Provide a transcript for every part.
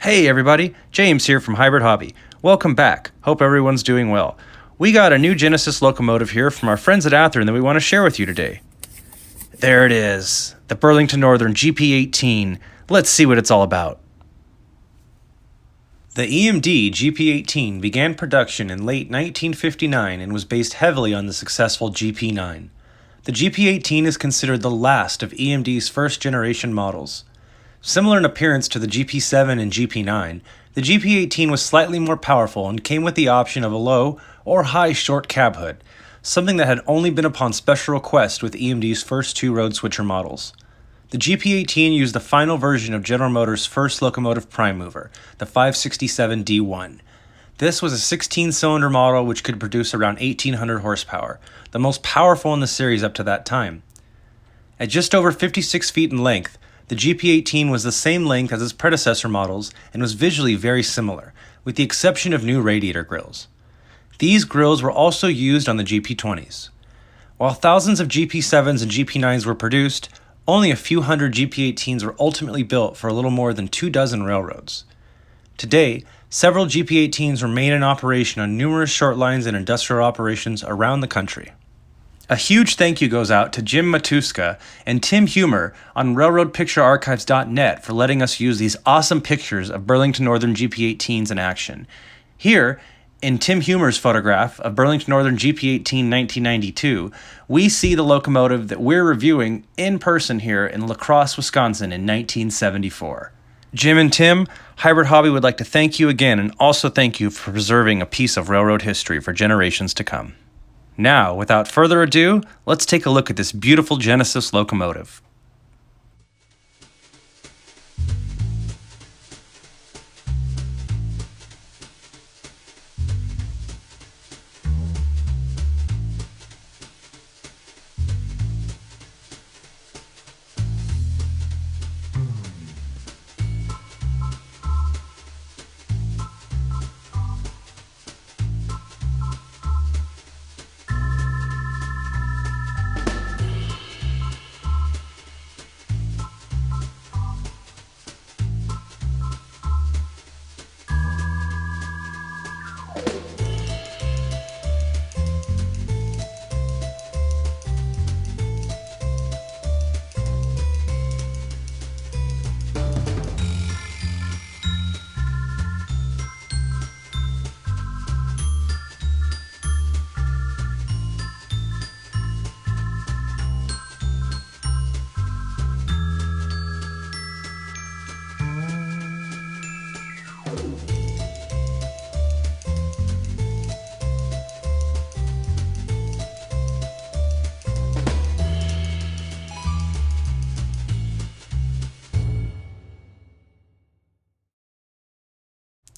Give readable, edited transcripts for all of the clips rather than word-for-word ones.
Hey everybody, James here from Hybrid Hobby. Welcome back. Hope everyone's doing well. We got a new Genesis locomotive here from our friends at Athearn that we want to share with you today. There it is, the Burlington Northern GP18. Let's see what it's all about. The EMD GP18 began production in late 1959 and was based heavily on the successful GP9. The GP18 is considered the last of EMD's first-generation models. Similar in appearance to the GP7 and GP9, the GP18 was slightly more powerful and came with the option of a low or high short cab hood, something that had only been upon special request with EMD's first two road switcher models. The GP18 used the final version of General Motors' first locomotive prime mover, the 567D1. This was a 16-cylinder model which could produce around 1,800 horsepower, the most powerful in the series up to that time. At just over 56 feet in length, the GP18 was the same length as its predecessor models and was visually very similar, with the exception of new radiator grills. These grills were also used on the GP20s. While thousands of GP7s and GP9s were produced, only a few hundred GP18s were ultimately built for a little more than 24 railroads. Today, several GP18s remain in operation on numerous short lines and industrial operations around the country. A huge thank you goes out to Jim Matuska and Tim Huemmer on RailroadPictureArchives.net for letting us use these awesome pictures of Burlington Northern GP18s in action. Here, in Tim Huemmer's photograph of Burlington Northern GP18 1992, we see the locomotive that we're reviewing in person here in La Crosse, Wisconsin in 1974. Jim and Tim, Hybrid Hobby would like to thank you again and also thank you for preserving a piece of railroad history for generations to come. Now, without further ado, let's take a look at this beautiful Genesis locomotive.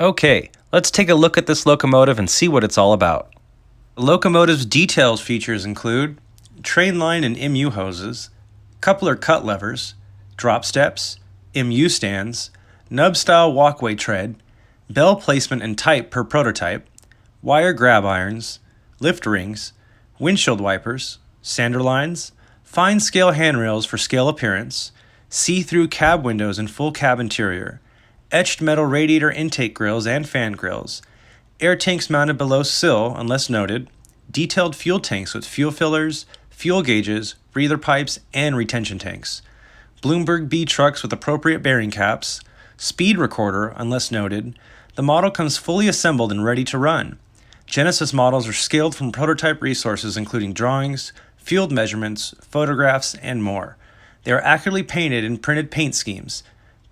Okay, let's take a look at this locomotive and see what it's all about. The locomotive's details features include train line and MU hoses, coupler cut levers, drop steps, MU stands, nub-style walkway tread, bell placement and type per prototype, wire grab irons, lift rings, windshield wipers, sander lines, fine scale handrails for scale appearance, see-through cab windows and full cab interior, etched metal radiator intake grills and fan grills, air tanks mounted below sill unless noted, detailed fuel tanks with fuel fillers, fuel gauges, breather pipes, and retention tanks, Bloomberg B trucks with appropriate bearing caps, speed recorder unless noted. The model comes fully assembled and ready to run. Genesis models are scaled from prototype resources including drawings, field measurements, photographs, and more. They are accurately painted in printed paint schemes.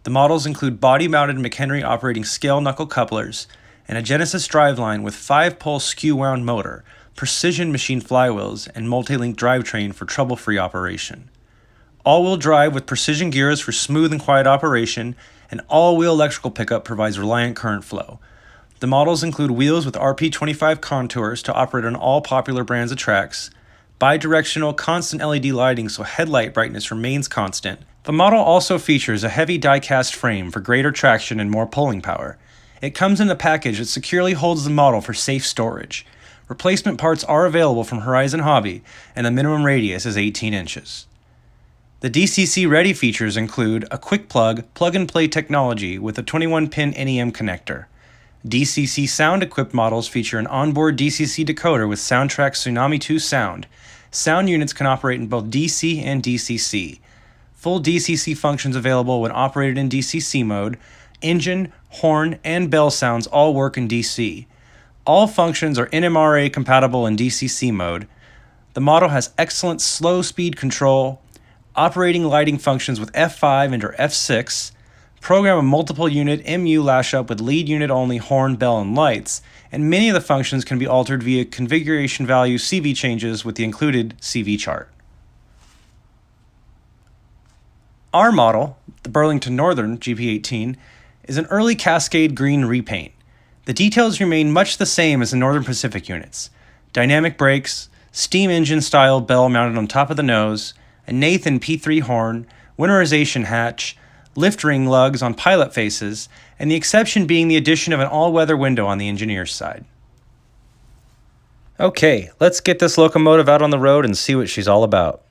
The models include body-mounted McHenry operating scale knuckle couplers and a Genesis driveline with 5-pole skew-wound motor, precision machine flywheels, and multi-link drivetrain for trouble-free operation. All-wheel drive with precision gears for smooth and quiet operation, and all-wheel electrical pickup provides reliant current flow. The models include wheels with RP25 contours to operate on all popular brands of tracks, bi-directional constant LED lighting so headlight brightness remains constant. The model also features a heavy die-cast frame for greater traction and more pulling power. It comes in a package that securely holds the model for safe storage. Replacement parts are available from Horizon Hobby, and the minimum radius is 18 inches. The DCC Ready features include a quick plug-and-play technology with a 21-pin NEM connector. DCC Sound equipped models feature an onboard DCC decoder with Soundtrack Tsunami 2 sound. Sound units can operate in both DC and DCC. Full DCC functions available when operated in DCC mode. Engine, horn, and bell sounds all work in DC. All functions are NMRA compatible in DCC mode. The model has excellent slow speed control, operating lighting functions with F5 and or F6, program a multiple unit MU lash-up with lead unit only horn, bell, and lights, and many of the functions can be altered via configuration value CV changes with the included CV chart. Our model, the Burlington Northern GP18, is an early Cascade green repaint. The details remain much the same as the Northern Pacific units. Dynamic brakes, steam engine style bell mounted on top of the nose, a Nathan P3 horn, winterization hatch, lift ring lugs on pilot faces, and the exception being the addition of an all-weather window on the engineer's side. Okay, let's get this locomotive out on the road and see what she's all about.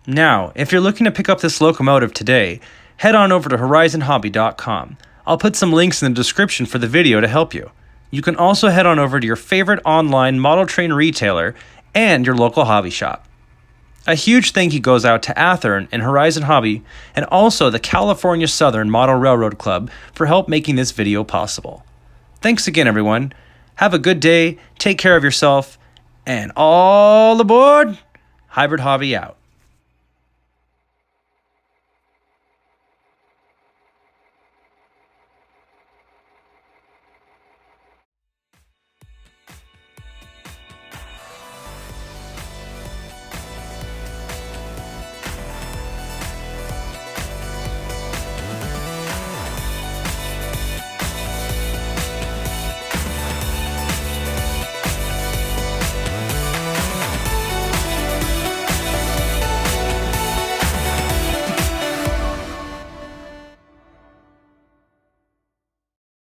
Now, if you're looking to pick up this locomotive today, head on over to horizonhobby.com. I'll put some links in the description for the video to help you. You can also head on over to your favorite online model train retailer and your local hobby shop. A huge thank you goes out to Athearn and Horizon Hobby, and also the California Southern Model Railroad Club for help making this video possible. Thanks again, everyone. Have a good day, take care of yourself, and all aboard! Hybrid Hobby out.